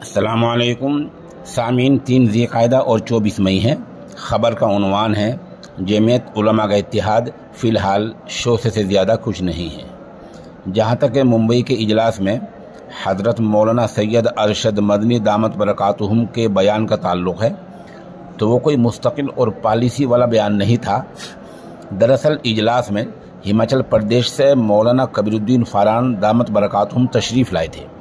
अस्सलाम वालेकुम सामीन। 3 ज़िलक़ाइदा और 24 मई है। ख़बर का उन्वान है जमीयत उलमा का इत्तिहाद फ़िलहाल शोसे से ज़्यादा कुछ नहीं है। जहाँ तक मुंबई के इजलास में हज़रत मौलाना सैयद अरशद मदनी दामत बरकातुहुम के बयान का ताल्लुक़ है तो वो कोई मुस्तकिल और पॉलिसी वाला बयान नहीं था। दरअसल इजलास में हिमाचल प्रदेश से मौलाना कबीरुद्दीन फ़ारान दामत बरकातुहुम तशरीफ़ लाए थे।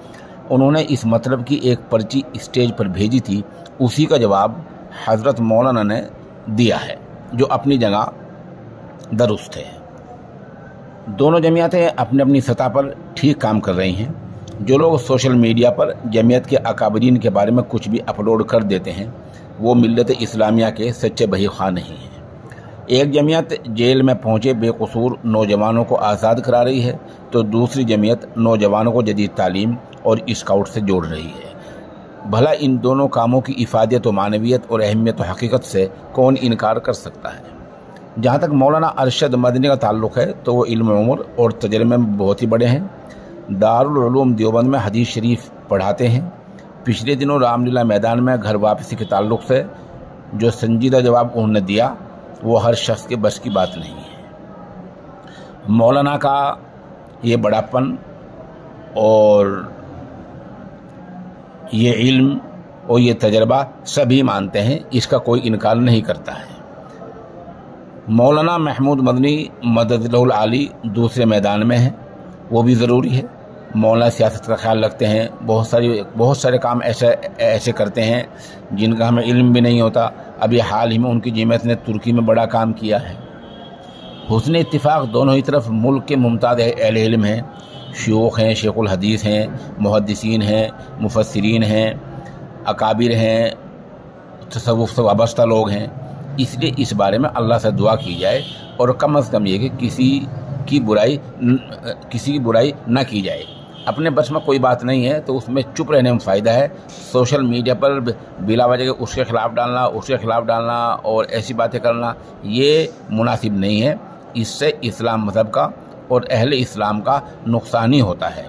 उन्होंने इस मतलब की एक पर्ची स्टेज पर भेजी थी, उसी का जवाब हज़रत मौलाना ने दिया है जो अपनी जगह दुरुस्त है। दोनों जमीयतें अपनी अपनी सतह पर ठीक काम कर रही हैं। जो लोग सोशल मीडिया पर जमीयत के अकाबरीन के बारे में कुछ भी अपलोड कर देते हैं वो मिल्लत इस्लामिया के सच्चे बहीख़्वाह नहीं हैं। एक जमीयत जेल में पहुंचे बेकसूर नौजवानों को आज़ाद करा रही है तो दूसरी जमीयत नौजवानों को जदीद तालीम और स्काउट से जोड़ रही है। भला इन दोनों कामों की इफ़ादत व मानवियत और अहमियत व हकीकत से कौन इनकार कर सकता है। जहाँ तक मौलाना अरशद मदनी का ताल्लुक़ है तो वो इल्म उम्र और तजर्बे में बहुत ही बड़े हैं। दारुल उलूम देवबंद में हदीस शरीफ पढ़ाते हैं। पिछले दिनों रामलीला मैदान में घर वापसी के ताल्लुक़ से जो संजीदा जवाब उन्होंने दिया वो हर शख्स के बस की बात नहीं है। मौलाना का ये बड़ापन और ये इल्म और ये तजर्बा सभी मानते हैं, इसका कोई इनकार नहीं करता है। मौलाना महमूद मदनी मददुल आली दूसरे मैदान में है, वो भी ज़रूरी है। मौलाना सियासत का ख्याल रखते हैं, बहुत सारे काम ऐसे करते हैं जिनका हमें इल्म भी नहीं होता। अभी हाल ही में उनकी जमीयत ने तुर्की में बड़ा काम किया है। हुस्न इत्तिफाक दोनों ही तरफ मुल्क के मुमताज़ अहले इल्म हैं, शयूख हैं, शेखुल हदीस हैं, मुहद्दिसीन हैं, मुफस्सिरीन हैं, अकाबिर हैं, तसव्वुफ़ से वाबस्ता लोग हैं। इसलिए इस बारे में अल्लाह से दुआ की जाए और कम अज़ कम ये कि किसी की बुराई न की जाए। अपने बस में कोई बात नहीं है तो उसमें चुप रहने में फ़ायदा है। सोशल मीडिया पर बिला वजह के उसके ख़िलाफ़ डालना और ऐसी बातें करना ये मुनासिब नहीं है। इससे इस्लाम मज़हब का और अहले इस्लाम का नुकसान ही होता है।